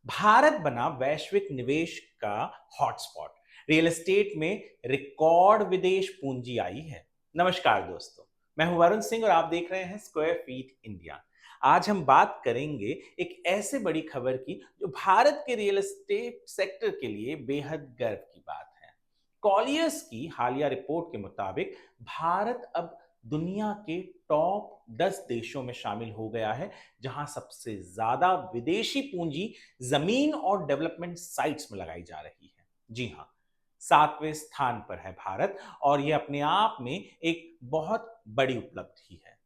भारत बना वैश्विक निवेश का हॉटस्पॉट। रियल एस्टेट में रिकॉर्ड विदेश पूंजी आई है। नमस्कार दोस्तों, मैं हूं वरुण सिंह और आप देख रहे हैं स्क्वायर फीट इंडिया। आज हम बात करेंगे एक ऐसे बड़ी खबर की जो भारत के रियल एस्टेट सेक्टर के लिए बेहद गर्व की बात है। कॉलियर्स की हालिया रिपोर्ट के मुताबिक भारत अब दुनिया के टॉप 10 देशों में शामिल हो गया है, जहां सबसे ज्यादा विदेशी पूंजी जमीन और डेवलपमेंट साइट्स में लगाई जा रही है। जी हाँ, 7वें स्थान पर है भारत और यह अपने आप में एक बहुत बड़ी उपलब्धि है।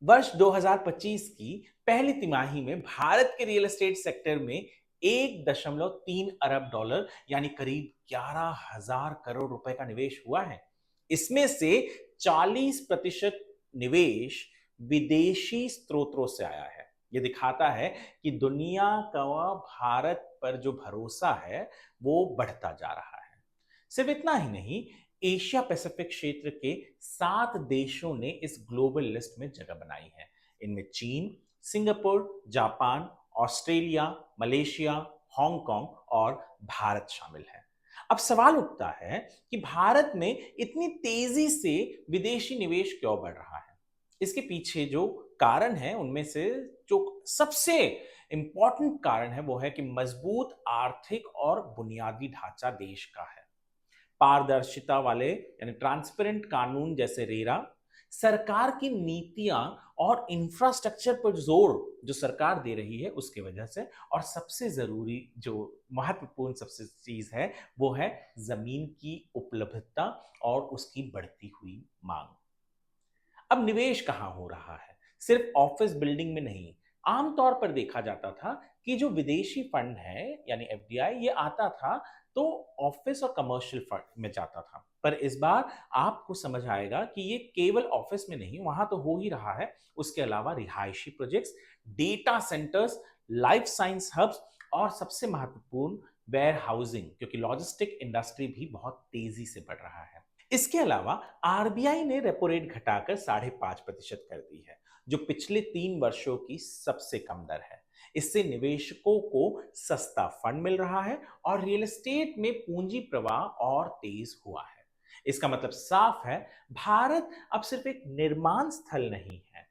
वर्ष 2025 की पहली तिमाही में भारत के रियल एस्टेट सेक्टर में 1.3 अरब डॉलर यानी करीब 11,000 करोड़ रुपए का निवेश हुआ है। इसमें से 40% निवेश विदेशी स्रोतों से आया है। यह दिखाता है कि दुनिया का भारत पर जो भरोसा है वो बढ़ता जा रहा है। सिर्फ इतना ही नहीं, एशिया पैसिफिक क्षेत्र के 7 देशों ने इस ग्लोबल लिस्ट में जगह बनाई है। इनमें चीन, Singapore, Japan, Australia, Malaysia, Hong Kong और भारत शामिल है। अब सवाल उठता है कि भारत में इतनी तेजी से विदेशी निवेश क्यों बढ़ रहा है। इसके पीछे जो कारण है उनमें से जो सबसे इंपॉर्टेंट कारण है वो है कि मजबूत आर्थिक और बुनियादी ढांचा देश का है। पारदर्शिता वाले यानी ट्रांसपेरेंट कानून जैसे रेरा, सरकार की नीतियां और इंफ्रास्ट्रक्चर पर जोर जो सरकार दे रही है उसकी वजह से, और सबसे जरूरी जो महत्वपूर्ण सबसे चीज है वो है जमीन की उपलब्धता और उसकी बढ़ती हुई मांग। अब निवेश कहाँ हो रहा है? सिर्फ ऑफिस बिल्डिंग में नहीं। आमतौर पर देखा जाता था कि जो विदेशी फंड है यानी एफडीआई ये आता था तो ऑफिस और कमर्शियल फंड में जाता था, पर इस बार आपको समझ आएगा कि ये केवल ऑफिस में नहीं, वहां तो हो ही रहा है। उसके अलावा रिहायशी projects, data centres, life science hubs और सबसे महत्वपूर्ण वेयर हाउसिंग, क्योंकि लॉजिस्टिक इंडस्ट्री भी बहुत तेजी से बढ़ रहा है। इसके अलावा आरबीआई ने रेपो रेट घटाकर 5.5% कर दी है, जो पिछले 3 वर्षों की सबसे कम दर है। इससे निवेशकों को सस्ता फंड मिल रहा है और रियल एस्टेट में पूंजी प्रवाह और तेज हुआ है। इसका मतलब साफ है, भारत अब सिर्फ एक निर्माण स्थल नहीं है,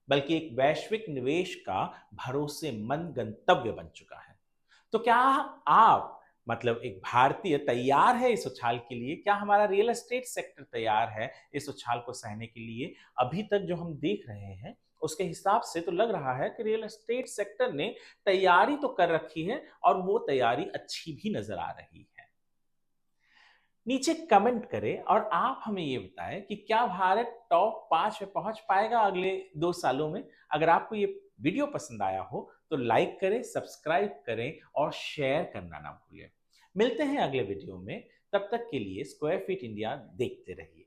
बल्कि एक वैश्विक निवेश का भरोसेमंद गंतव्य बन चुका है। तो क्या आप मतलब एक भारतीय तैयार है इस उछाल के लिए? क्या हमारा रियल एस्टेट सेक्टर तैयार है इस उछाल को सहने के लिए? अभी तक जो हम देख रहे हैं उसके हिसाब से तो लग रहा है कि रियल एस्टेट सेक्टर ने तैयारी तो कर रखी है और वो तैयारी अच्छी भी नजर आ रही है। नीचे कमेंट करें और आप हमें ये बताएं कि क्या भारत टॉप 5 में पहुंच पाएगा अगले 2 सालों में। अगर आपको ये वीडियो पसंद आया हो तो लाइक करें, सब्सक्राइब करें और शेयर करना ना भूलें। मिलते हैं अगले वीडियो में, तब तक के लिए स्क्वायर फीट इंडिया देखते रहिए।